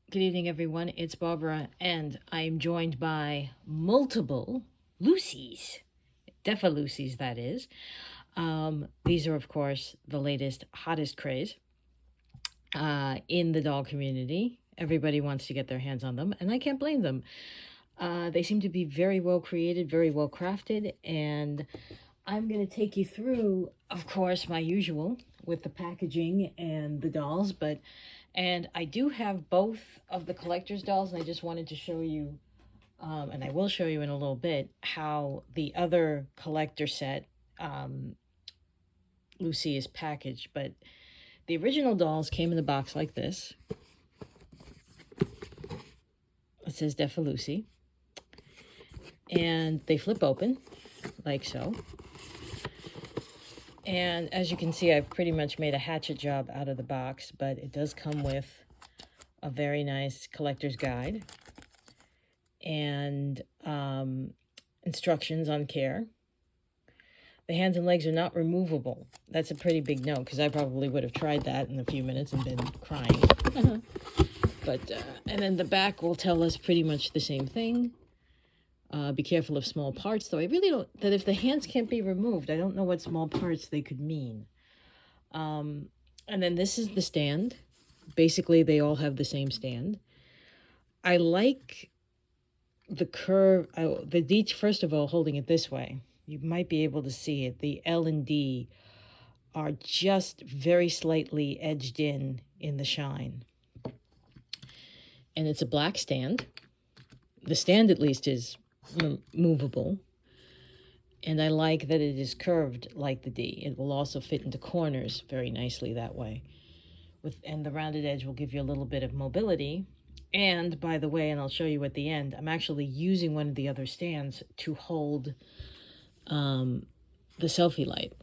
Good evening, everyone. It's Barbara, and I'm joined by multiple Lucys, Defa Lucy's, that is. These are, of course, the latest, hottest craze in the dog community. Everybody wants to get their hands on them, and I can't blame them. They seem to be very well created, very well crafted, and I'm going to take you through, of course, my usual with the packaging and the dolls, and I do have both of the collector's dolls, and I just wanted to show you, and I will show you in a little bit, how the other collector set, Lucy, is packaged. But the original dolls came in the box like this. It says Defa Lucy. And they flip open, like so. And as you can see, I've pretty much made a hatchet job out of the box, but it does come with a very nice collector's guide and instructions on care. The hands and legs are not removable. That's a pretty big no, because I probably would have tried that in a few minutes and been crying. And then the back will tell us pretty much the same thing. Be careful of small parts, though I really don't, that if the hands can't be removed, I don't know what small parts they could mean. And then this is the stand. Basically, they all have the same stand. I like the curve, first of all, holding it this way. You might be able to see it. The L and D are just very slightly edged in the shine. And it's a black stand. The stand, at least, is movable, and I like that it is curved like the D. It will also fit into corners very nicely that way, and the rounded edge will give you a little bit of mobility. And by the way, and I'll show you at the end, I'm actually using one of the other stands to hold the selfie light.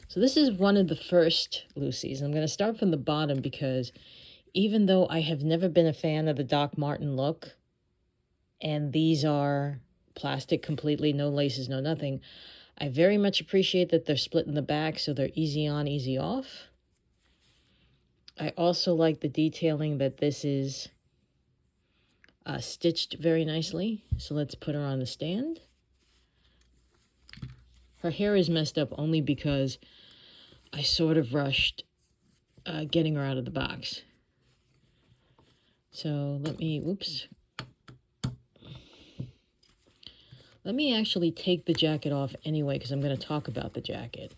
So this is one of the first Lucy's. I'm going to start from the bottom because even though I have never been a fan of the Doc Martin look, and these are plastic completely, no laces, no nothing, I very much appreciate that they're split in the back so they're easy on, easy off. I also like the detailing that this is stitched very nicely. So let's put her on the stand. Her hair is messed up only because I sort of rushed getting her out of the box. So let me actually take the jacket off anyway, because I'm going to talk about the jacket.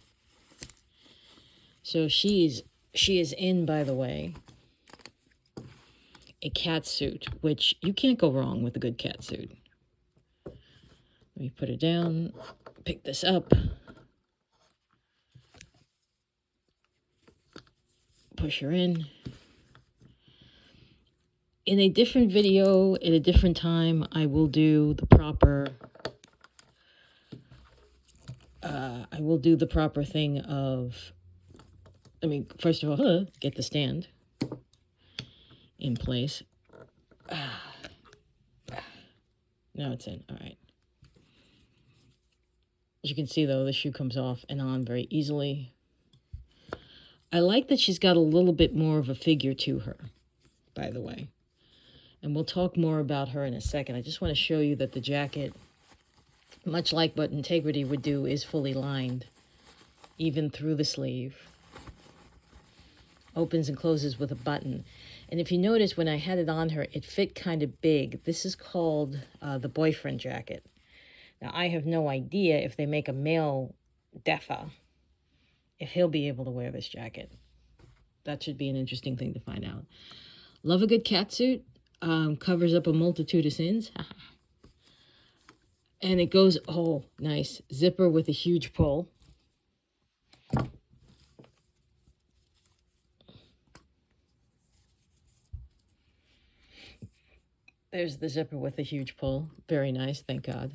So she is in, by the way, a cat suit, which you can't go wrong with a good cat suit. Let me put her down, pick this up, push her in. In a different video, at a different time, I will do the proper thing of, first of all, get the stand in place. Now it's in. All right. As you can see, though, the shoe comes off and on very easily. I like that she's got a little bit more of a figure to her, by the way. And we'll talk more about her in a second. I just want to show you that the jacket, much like what Integrity would do, is fully lined, even through the sleeve. Opens and closes with a button. And if you notice, when I had it on her, it fit kind of big. This is called the boyfriend jacket. Now, I have no idea if they make a male Defa, if he'll be able to wear this jacket. That should be an interesting thing to find out. Love a good catsuit. Covers up a multitude of sins. And it goes, oh, nice. Zipper with a huge pull. There's the zipper with a huge pull. Very nice, thank God.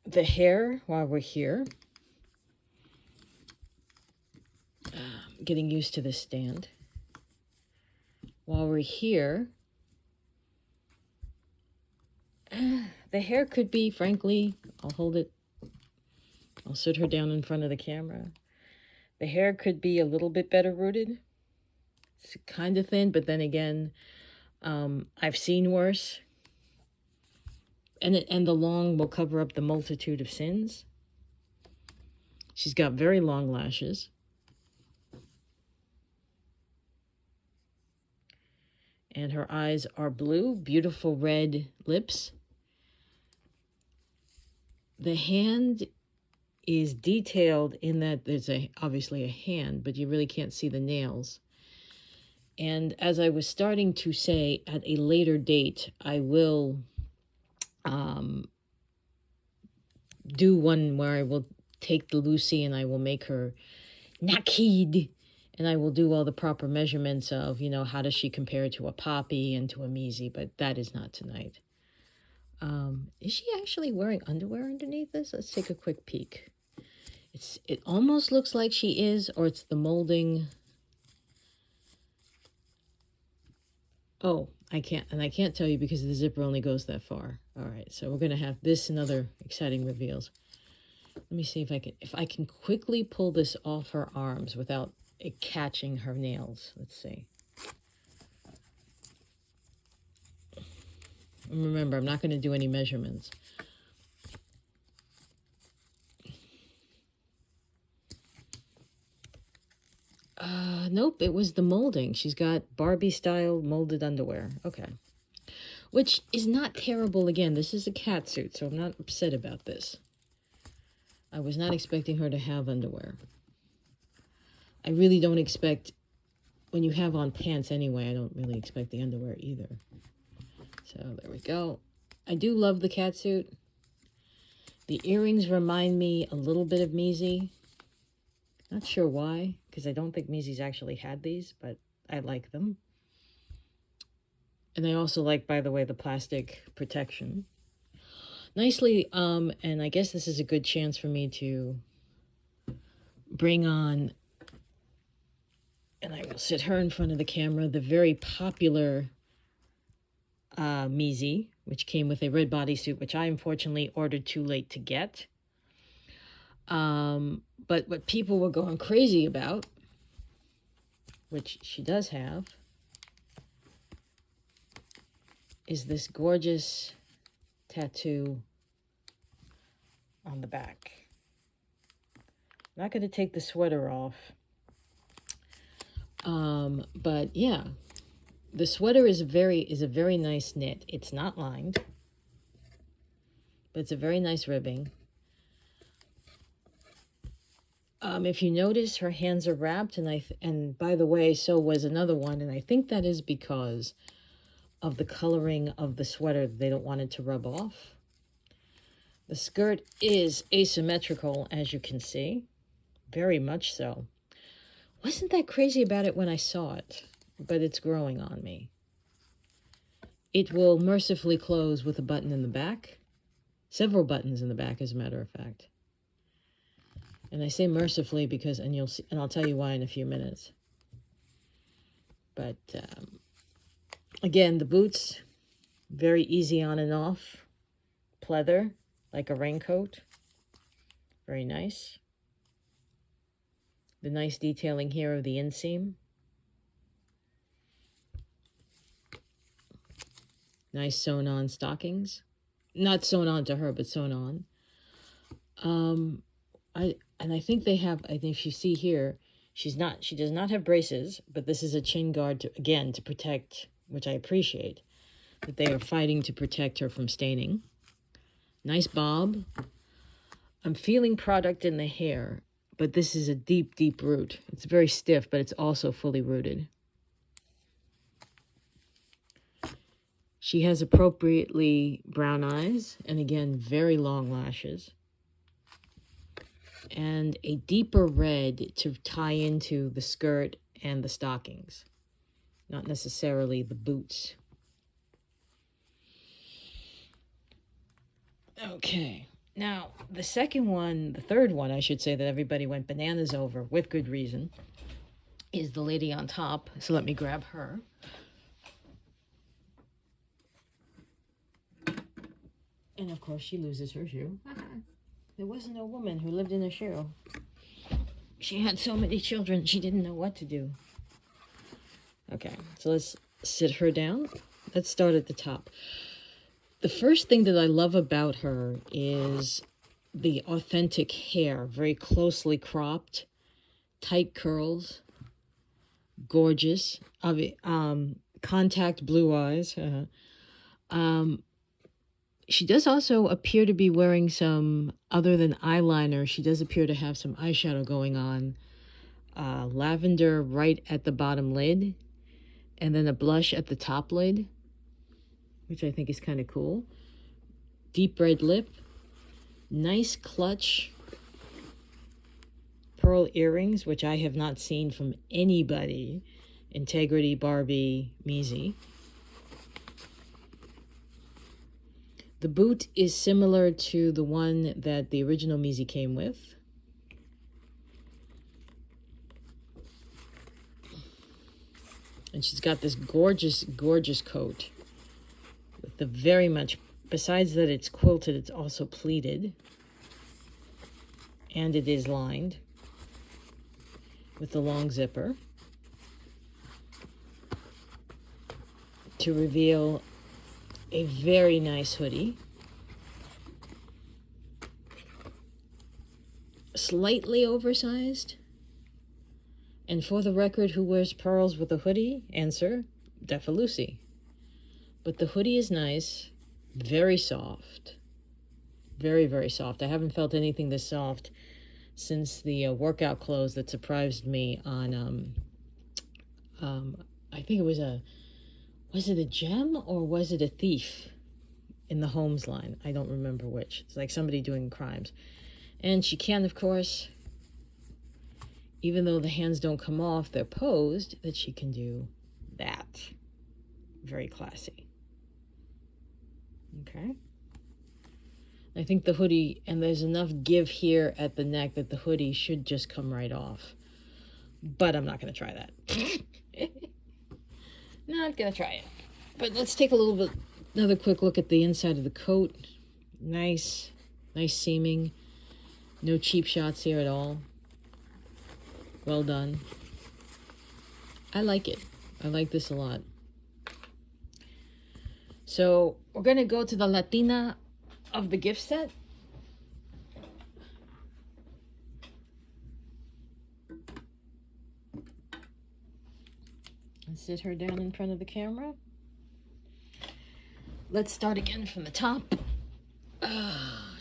The hair, while we're here, getting used to this stand. While we're here, the hair could be, frankly, I'll hold it, I'll sit her down in front of the camera. The hair could be a little bit better rooted. It's kind of thin, but then again, I've seen worse. And the long will cover up the multitude of sins. She's got very long lashes. And her eyes are blue, beautiful red lips. The hand is detailed in that there's obviously a hand, but you really can't see the nails. And as I was starting to say, at a later date, I will do one where I will take the Lucy and I will make her naked, and I will do all the proper measurements of, you know, how does she compare to a Poppy and to a Measy, but that is not tonight. Is she actually wearing underwear underneath this? Let's take a quick peek. It almost looks like she is, or it's the molding. Oh, I can't tell you because the zipper only goes that far. All right, so we're gonna have this and other exciting reveals. Let me see if I can quickly pull this off her arms without it catching her nails. Let's see. And remember, I'm not going to do any measurements. Nope, it was the molding. She's got Barbie-style molded underwear. Okay. Which is not terrible. Again, this is a cat suit, so I'm not upset about this. I was not expecting her to have underwear. I really don't expect, when you have on pants anyway, I don't really expect the underwear either. So there we go. I do love the cat suit. The earrings remind me a little bit of Measy. Not sure why, because I don't think Measy's actually had these, but I like them. And I also like, by the way, the plastic protection. Nicely, and I guess this is a good chance for me to bring on, and I will sit her in front of the camera, the very popular Measy, which came with a red bodysuit, which I unfortunately ordered too late to get. But what people were going crazy about, which she does have, is this gorgeous tattoo on the back. I'm not going to take the sweater off. But yeah, the sweater is a very nice knit. It's not lined, but it's a very nice ribbing. If you notice, her hands are wrapped, and by the way, so was another one, and I think that is because of the coloring of the sweater. They don't want it to rub off. The skirt is asymmetrical, as you can see, very much so. Wasn't that crazy about it when I saw it, but it's growing on me. It will mercifully close with a button in the back, several buttons in the back, as a matter of fact. And I say mercifully because, and you'll see, and I'll tell you why in a few minutes. But again, the boots, very easy on and off. Pleather, like a raincoat. Very nice. The nice detailing here of the inseam. Nice sewn on stockings. Not sewn on to her, but sewn on. I think they have, I think if you see here, she does not have braces, but this is a chin guard to protect, which I appreciate, that they are fighting to protect her from staining. Nice bob. I'm feeling product in the hair, but this is a deep, deep root. It's very stiff, but it's also fully rooted. She has appropriately brown eyes, and again, very long lashes. And a deeper red to tie into the skirt and the stockings, not necessarily the boots. Okay, now the third one, I should say, that everybody went bananas over, with good reason, is the lady on top. So let me grab her. And of course, she loses her shoe. There wasn't a woman who lived in a shoe. She had so many children, she didn't know what to do. Okay, so let's sit her down. Let's start at the top. The first thing that I love about her is the authentic hair, very closely cropped, tight curls, gorgeous, contact blue eyes. She does also appear to be wearing some, other than eyeliner, she does appear to have some eyeshadow going on. Lavender right at the bottom lid, and then a blush at the top lid, which I think is kind of cool. Deep red lip, nice clutch, pearl earrings, which I have not seen from anybody. Integrity, Barbie, Measy. The boot is similar to the one that the original Measy came with. And she's got this gorgeous, gorgeous coat with the very much, besides that it's quilted, it's also pleated. And it is lined with the long zipper to reveal a very nice hoodie. Slightly oversized. And for the record, who wears pearls with a hoodie? Answer, Defa Lucy. But the hoodie is nice, very soft. Very, very soft. I haven't felt anything this soft since the workout clothes that surprised me on, I think it was was it a gem or was it a thief in the Holmes line? I don't remember which. It's like somebody doing crimes. And she can, of course, even though the hands don't come off, they're posed, that she can do that. Very classy. Okay. I think the hoodie, and there's enough give here at the neck that the hoodie should just come right off. But I'm not going to try that. Not going to try it. But let's take another quick look at the inside of the coat. Nice seaming. No cheap shots here at all. Well done. I like it. I like this a lot. So we're going to go to the Latina of the gift set. And sit her down in front of the camera. Let's start again from the top.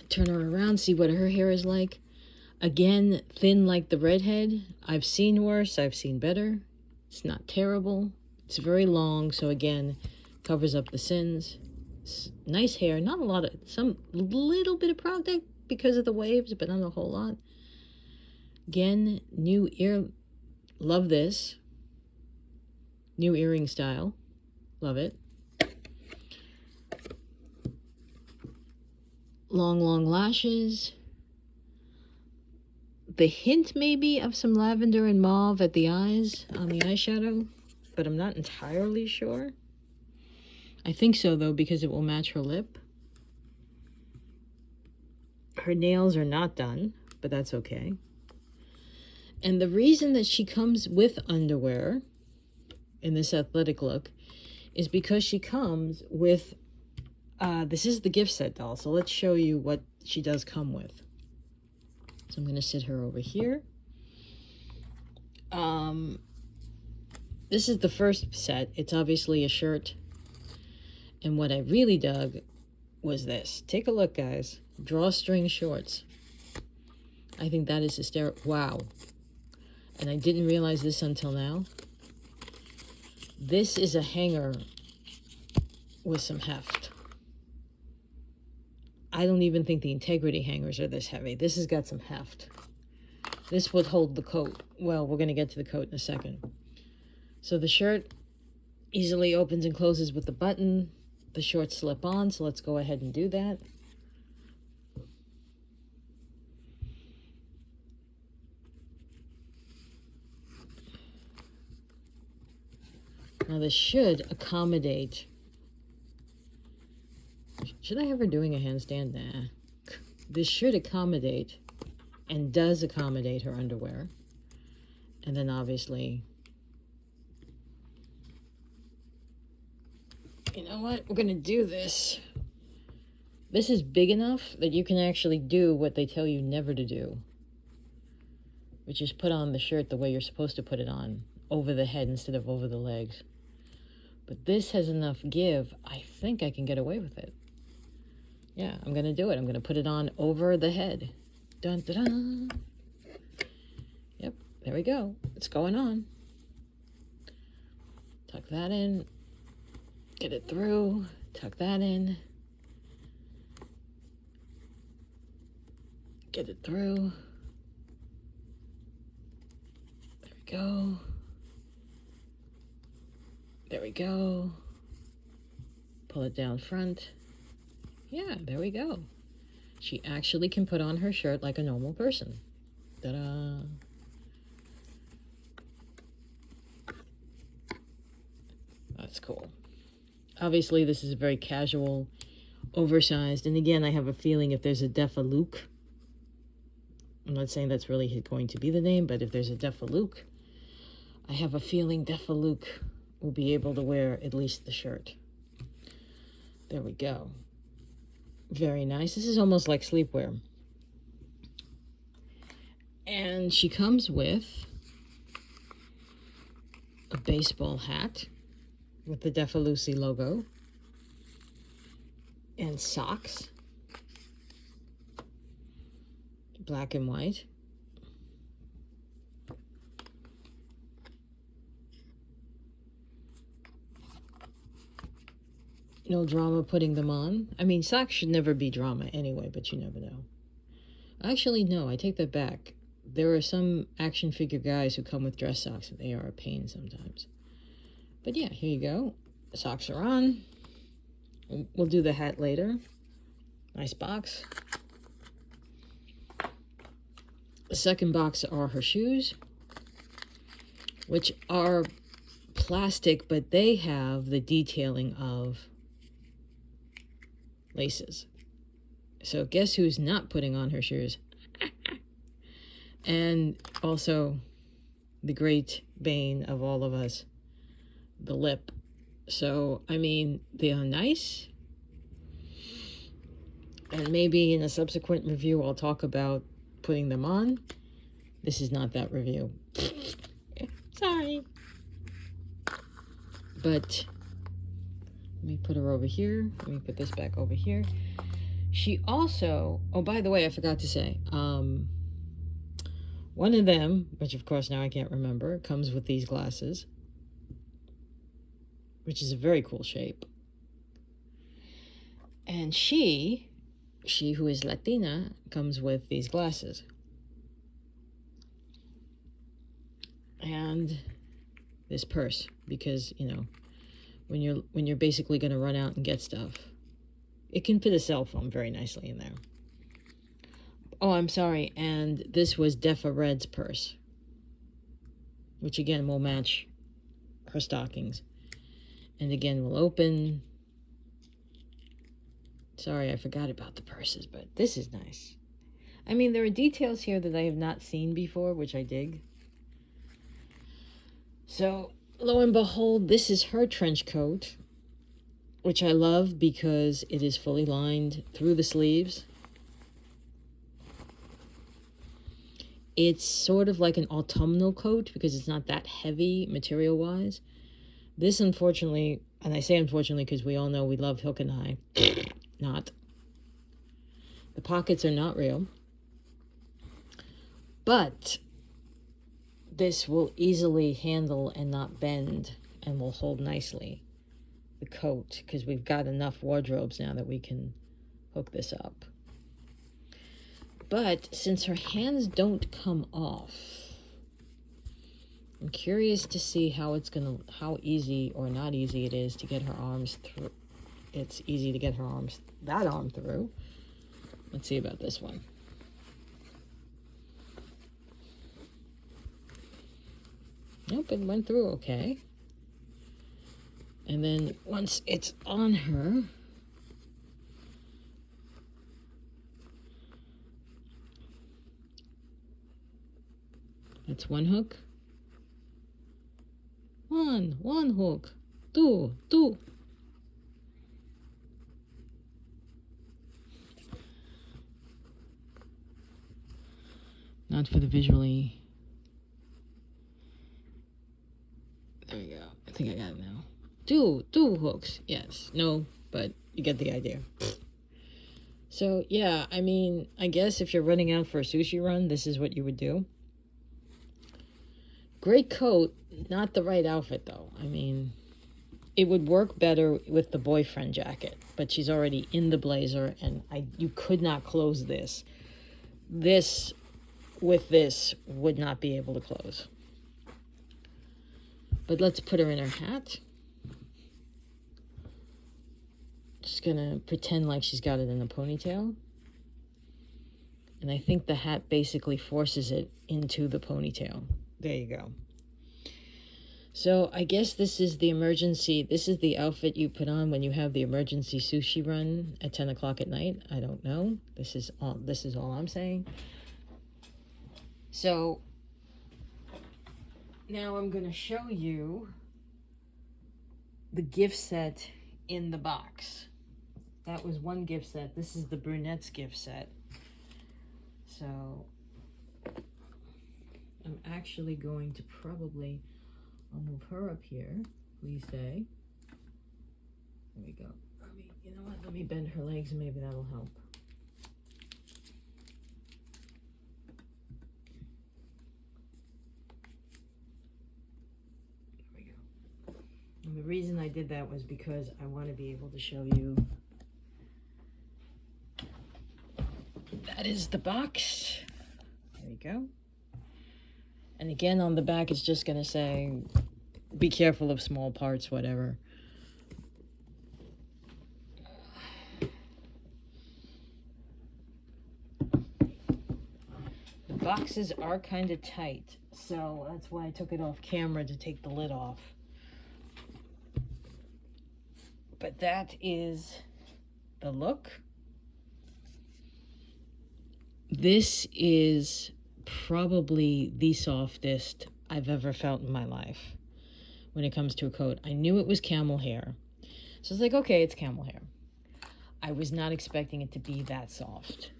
Turn her around, see what her hair is like. Again, thin like the redhead. I've seen worse, I've seen better. It's not terrible. It's very long, so again, covers up the sins. Nice hair, not a lot of, some little bit of product because of the waves, but not a whole lot. Again, new ear, love this. New earring style, love it. Long lashes. The hint maybe of some lavender and mauve at the eyes on the eyeshadow, but I'm not entirely sure. I think so though, because it will match her lip. Her nails are not done, but that's okay. And the reason that she comes with underwear in this athletic look is because she comes with, this is the gift set doll, so let's show you what she does come with. So I'm going to sit her over here. This is the first set. It's obviously a shirt. And what I really dug was this. Take a look, guys. Drawstring shorts. I think that is hysterical. Wow. And I didn't realize this until now. This is a hanger with some heft. I don't even think the integrity hangers are this heavy. This has got some heft. This would hold the coat. Well, we're going to get to the coat in a second. So the shirt easily opens and closes with the button. The shorts slip on, so let's go ahead and do that. Now this should accommodate. Should I have her doing a handstand? Nah. This should accommodate and does accommodate her underwear. And then obviously know what? We're going to do this. This is big enough that you can actually do what they tell you never to do, which is put on the shirt the way you're supposed to put it on, over the head instead of over the legs. But this has enough give, I think I can get away with it. Yeah, I'm going to do it. I'm going to put it on over the head. Dun, dun, dun. Yep, there we go. It's going on. Tuck that in. Get it through. Tuck that in. Get it through. There we go. There we go. Pull it down front. Yeah, there we go. She actually can put on her shirt like a normal person. Ta-da! That's cool. Obviously, this is very casual, oversized. And again, I have a feeling if there's a Defa Lucy, I'm not saying that's really going to be the name, but if there's a Defa Lucy, I have a feeling Defa Lucy will be able to wear at least the shirt. There we go. Very nice. This is almost like sleepwear. And she comes with a baseball hat with the Defa Lucy logo and socks, black and white. No drama putting them on. I mean, socks should never be drama anyway, but you never know. Actually, no, I take that back. There are some action figure guys who come with dress socks, and they are a pain sometimes. But yeah, here you go. The socks are on. We'll do the hat later. Nice box. The second box are her shoes, which are plastic, but they have the detailing of laces. So guess who's not putting on her shoes? And also the great bane of all of us, the lip. So, I mean, they are nice. And maybe in a subsequent review, I'll talk about putting them on. This is not that review. Sorry. But let me put her over here. Let me put this back over here. She also, oh, by the way, I forgot to say, one of them, which of course now I can't remember, comes with these glasses, which is a very cool shape. And she who is Latina, comes with these glasses. And this purse, because, you know, when you're basically going to run out and get stuff, it can fit a cell phone very nicely in there. Oh, I'm sorry. And this was Defa Red's purse, which again will match her stockings. And again, we'll open. Sorry, I forgot about the purses, but this is nice. I mean, there are details here that I have not seen before, which I dig. So, lo and behold, this is her trench coat, which I love because it is fully lined through the sleeves. It's sort of like an autumnal coat because it's not that heavy material-wise. This, unfortunately, and I say unfortunately because we all know we love hook and eye. Not. The pockets are not real. But this will easily handle and not bend and will hold nicely the coat because we've got enough wardrobes now that we can hook this up. But since her hands don't come off, I'm curious to see how easy or not easy it is to get her arms through. It's easy to get her that arm through. Let's see about this one. Nope, it went through okay. And then once it's on her, that's one hook. One hook. Two. Not for the visually. There we go. I think I got it now. Two hooks. Yes. No, but you get the idea. So, yeah, I mean, I guess if you're running out for a sushi run, this is what you would do. Great coat, not the right outfit, though. I mean, it would work better with the boyfriend jacket, but she's already in the blazer, and you could not close this. This, with this, would not be able to close. But let's put her in her hat. Just gonna pretend like she's got it in a ponytail. And I think the hat basically forces it into the ponytail. There you go. So I guess this is the emergency. This is the outfit you put on when you have the emergency sushi run at 10 o'clock at night. I don't know. This is all I'm saying. So now I'm going to show you the gift set in the box. That was one gift set. This is the brunette's gift set. So I'm actually going to probably, I'll move her up here, please say. There we go. You know what? Let me bend her legs and maybe that'll help. There we go. And the reason I did that was because I want to be able to show you. That is the box. There we go. And again, on the back, it's just going to say, be careful of small parts, whatever. The boxes are kind of tight, so that's why I took it off camera to take the lid off. But that is the look. This is probably the softest I've ever felt in my life when it comes to a coat. I knew it was camel hair. So I was like, okay, it's camel hair. I was not expecting it to be that soft.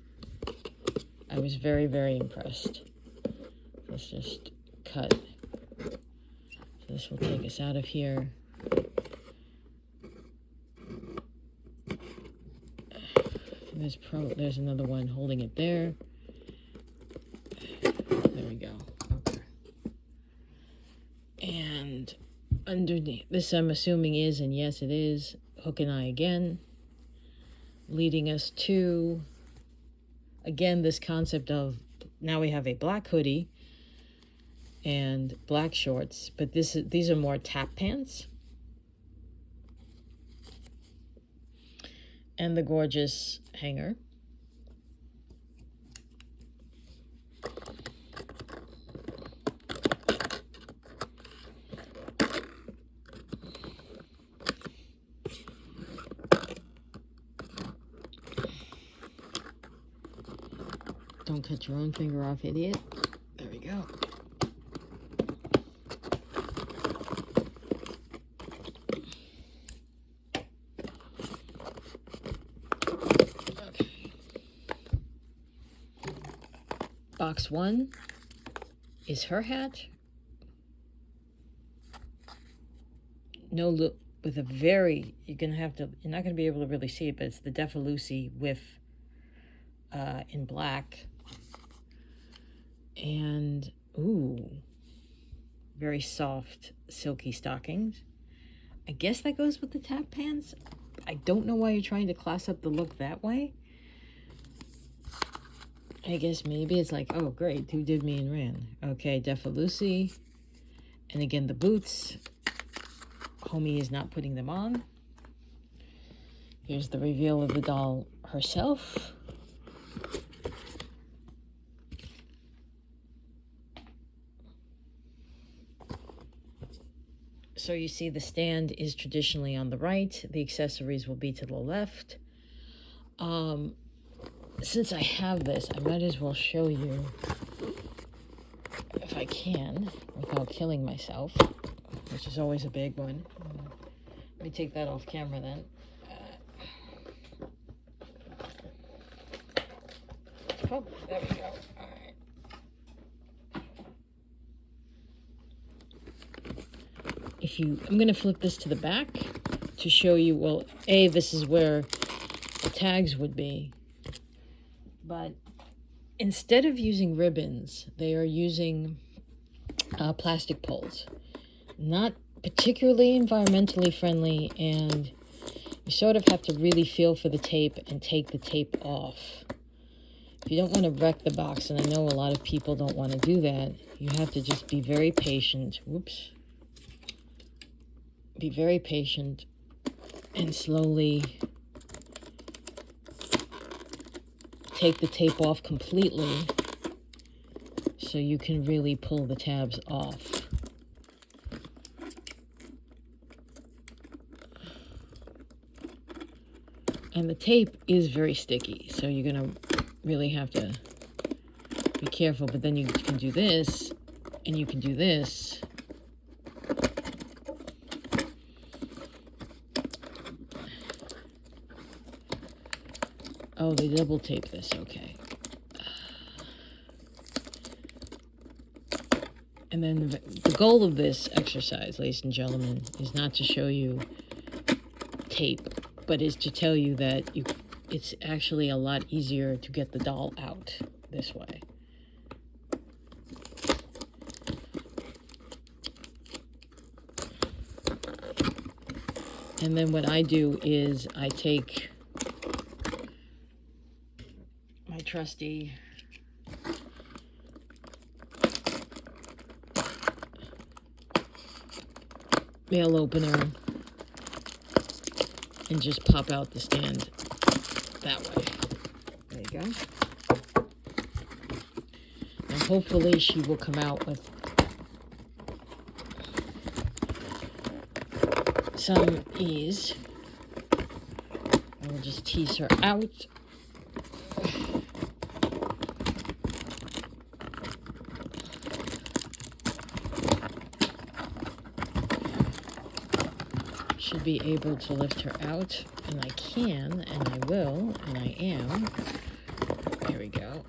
I was very, very impressed. Let's just cut. So this will take us out of here. There's another one holding it there. There we go. Okay. And underneath this, I'm assuming is, and yes, it is, hook and eye again, leading us to, again, this concept of now we have a black hoodie and black shorts, but these are more tap pants. And the gorgeous hanger. Don't cut your own finger off, idiot. There we go. Box one is her hat. No look with a very, you're not gonna be able to really see it, but it's the Defa Lucy with in black. And ooh, very soft, silky stockings. I guess that goes with the tap pants. I don't know why you're trying to class up the look that way. I guess maybe it's like, oh, great, who did me and ran? Okay, Defa Lucy. And again, the boots. Homie is not putting them on. Here's the reveal of the doll herself. So you see the stand is traditionally on the right. The accessories will be to the left. Since I have this, I might as well show you, if I can, without killing myself, which is always a big one. Let me take that off camera then. Oh, there we go. All right. I'm going to flip this to the back to show you, well, this is where the tags would be. But instead of using ribbons, they are using plastic poles. Not particularly environmentally friendly, and you sort of have to really feel for the tape and take the tape off. If you don't want to wreck the box, and I know a lot of people don't want to do that, you have to just be very patient. Whoops. Be very patient and slowly take the tape off completely so you can really pull the tabs off. And the tape is very sticky, so you're going to really have to be careful. But then you can do this, and you can do this. Oh, they double tape this, okay. And then the goal of this exercise, ladies and gentlemen, is not to show you tape, but is to tell you that it's actually a lot easier to get the doll out this way. And then what I do is I take my trusty mail opener and just pop out the stand that way. There you go. And hopefully she will come out with some ease. I will just tease her out. Should be able to lift her out, and I can, and I will, and I am. Here we go.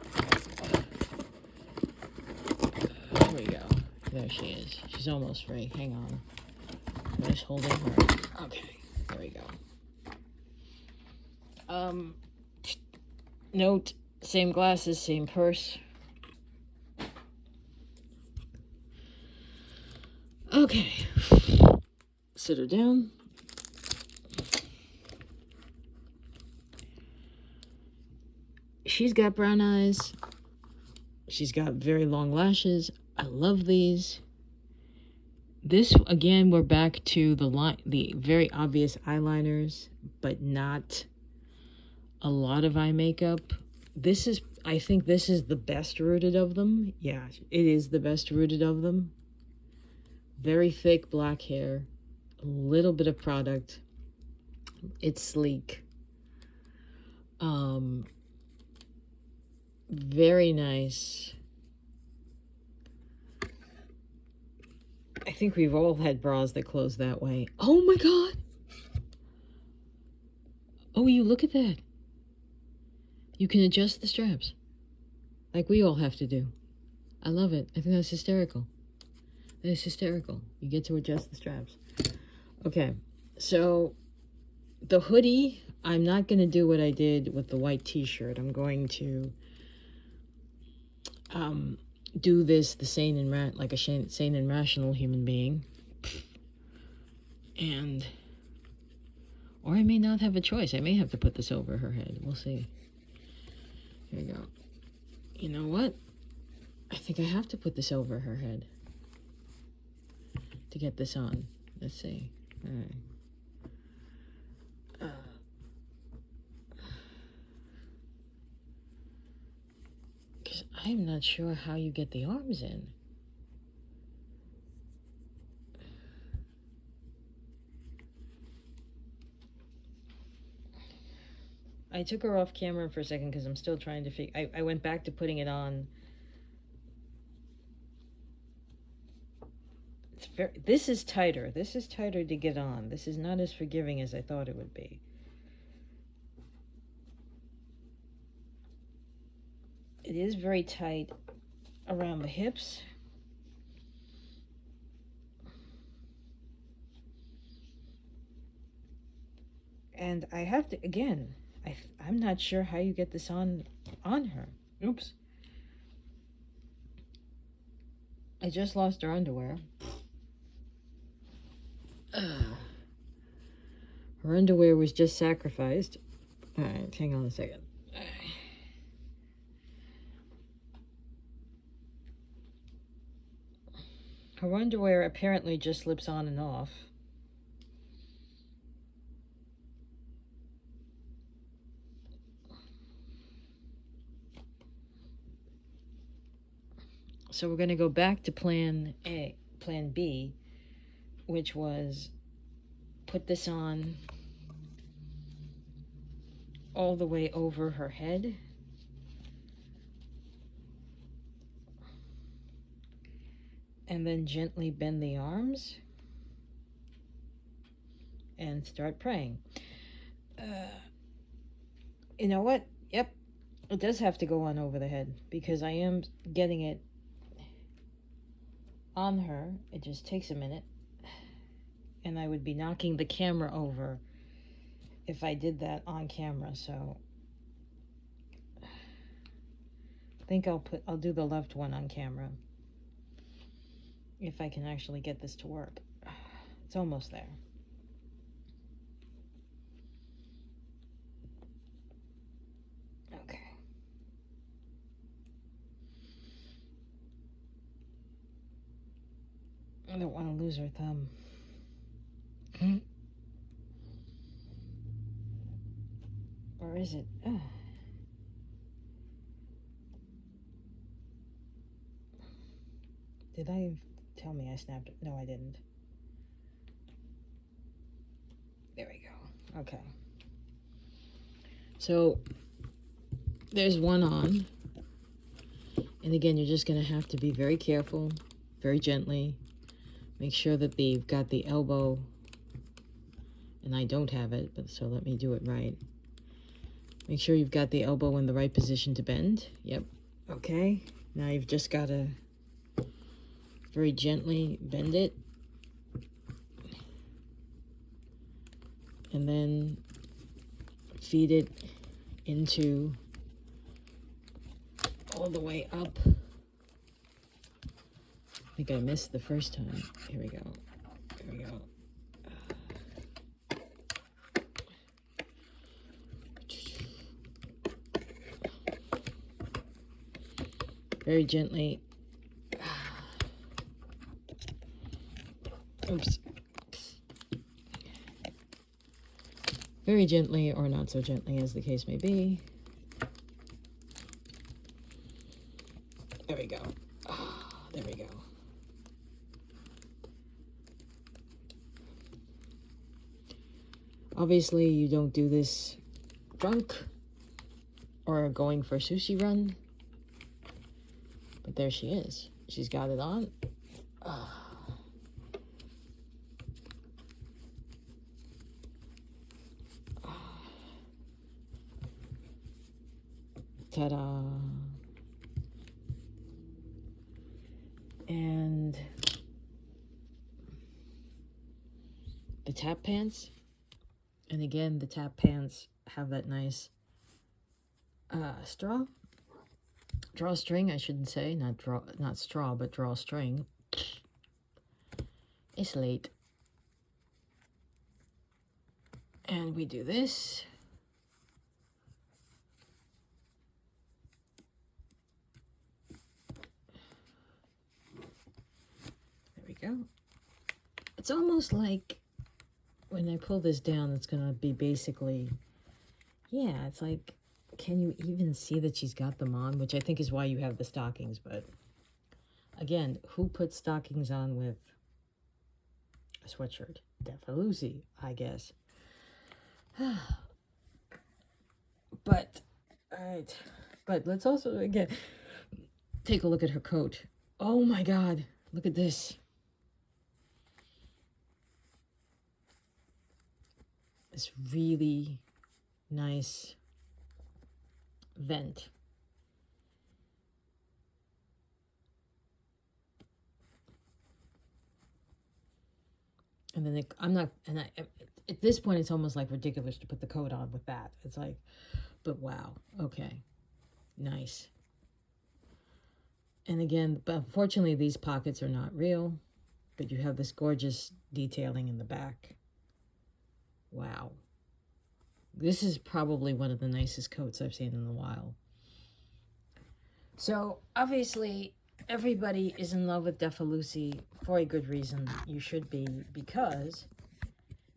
Here we go. There she is. She's almost free. Hang on. I'm just holding her. Okay. There we go. Note, same glasses, same purse. Okay. Sit her down. She's got brown eyes. She's got very long lashes. I love these. This, again, we're back to the very obvious eyeliners, but not a lot of eye makeup. I think this is the best rooted of them. Yeah, it is the best rooted of them. Very thick black hair. A little bit of product. It's sleek. Very nice. I think we've all had bras that close that way. Oh my God. Oh, you look at that. You can adjust the straps like we all have to do. I love it. I think that's hysterical. That is hysterical. You get to adjust the straps. Okay, so the hoodie, I'm not going to do what I did with the white t-shirt. I'm going to do this like a sane and rational human being. Or I may not have a choice. I may have to put this over her head. We'll see. Here we go. You know what? I think I have to put this over her head to get this on. Let's see. All right. Because I'm not sure how you get the arms in. I took her off camera for a second because I'm still trying to figure. I went back to putting it on. This is tighter. This is tighter to get on. This is not as forgiving as I thought it would be. It is very tight around the hips. And I have to, again, I'm not sure how you get this on her. Oops. I just lost her underwear. Her underwear was just sacrificed. All right, hang on a second. Her underwear apparently just slips on and off. So we're going to go back to plan B, which was put this on all the way over her head. And then gently bend the arms and start praying. You know what? Yep, it does have to go on over the head because I am getting it on her. It just takes a minute. And I would be knocking the camera over if I did that on camera, so I think I'll do the left one on camera if I can actually get this to work. It's almost there. Okay. I don't want to lose her thumb. Where is it? Did I tell me I snapped it? No, I didn't. There we go. Okay. So there's one on. And again, you're just going to have to be very careful, very gently. Make sure that they've got the elbow, and I don't have it, but so let me do it right. Make sure you've got the elbow in the right position to bend. Yep. Okay. Now you've just got to very gently bend it. And then feed it into all the way up. I think I missed the first time. Here we go. Here we go. Very gently. Oops. Very gently, or not so gently, as the case may be. There we go. There we go. Obviously, you don't do this drunk or going for a sushi run. But there she is. She's got it on. Ta-da. And the tap pants. And again, the tap pants have that nice drawstring, I shouldn't say, not straw, but drawstring. It's late. And we do this. There we go. It's almost like when I pull this down, it's going to be basically, yeah, it's like, can you even see that she's got them on? Which I think is why you have the stockings. But again, who puts stockings on with a sweatshirt? Defa Lucy, I guess. But, all right. But let's also, again, take a look at her coat. Oh my God, look at this. This really nice vent. And then I'm not, and at this point, it's almost like ridiculous to put the coat on with that. It's like, but wow, okay, nice. And again, but unfortunately, these pockets are not real, but you have this gorgeous detailing in the back. Wow. This is probably one of the nicest coats I've seen in a while. So, obviously, everybody is in love with Defa Lucy for a good reason. You should be, because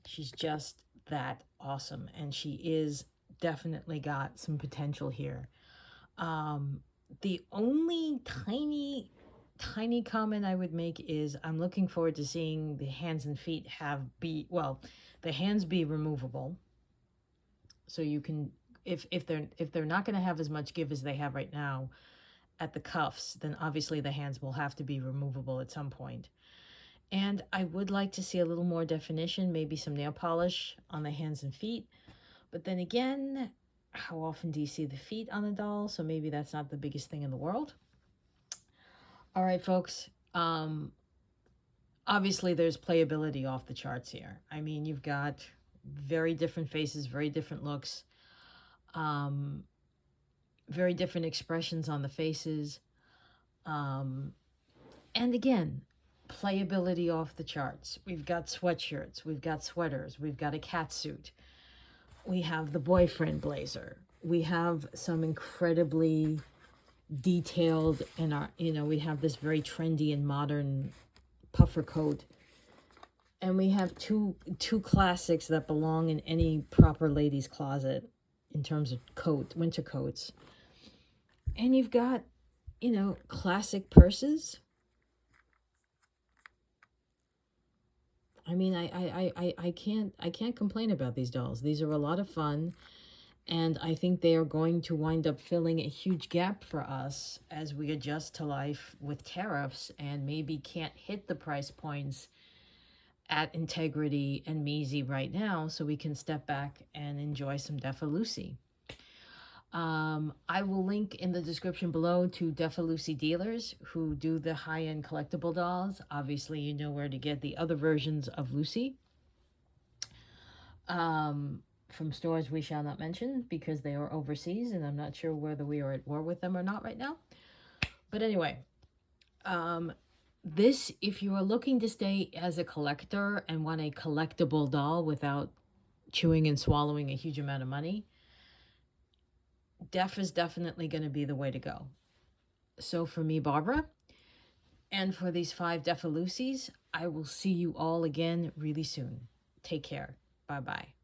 she's just that awesome. And she is definitely got some potential here. The only tiny comment I would make is I'm looking forward to seeing the hands and feet the hands be removable. So you can, if they're not going to have as much give as they have right now at the cuffs, then obviously the hands will have to be removable at some point. And I would like to see a little more definition, maybe some nail polish on the hands and feet. But then again, how often do you see the feet on a doll? So maybe that's not the biggest thing in the world. All right, folks. Obviously, there's playability off the charts here. I mean, you've got very different faces, very different looks, very different expressions on the faces. And again, playability off the charts. We've got sweatshirts, we've got sweaters, we've got a cat suit. We have the boyfriend blazer. We have some incredibly detailed, and we have this very trendy and modern puffer coat. And we have two classics that belong in any proper lady's closet in terms of winter coats. And you've got, classic purses. I mean, I can't complain about these dolls. These are a lot of fun. And I think they are going to wind up filling a huge gap for us as we adjust to life with tariffs and maybe can't hit the price points at Integrity and Measy right now, so we can step back and enjoy some Defa Lucy. I will link in the description below to Defa Lucy dealers who do the high-end collectible dolls. Obviously, you know where to get the other versions of Lucy. From stores we shall not mention because they are overseas and I'm not sure whether we are at war with them or not right now. But anyway, if you are looking to stay as a collector and want a collectible doll without chewing and swallowing a huge amount of money, Def is definitely going to be the way to go. So for me, Barbara, and for these 5 Defa Lucy's, I will see you all again really soon. Take care. Bye-bye.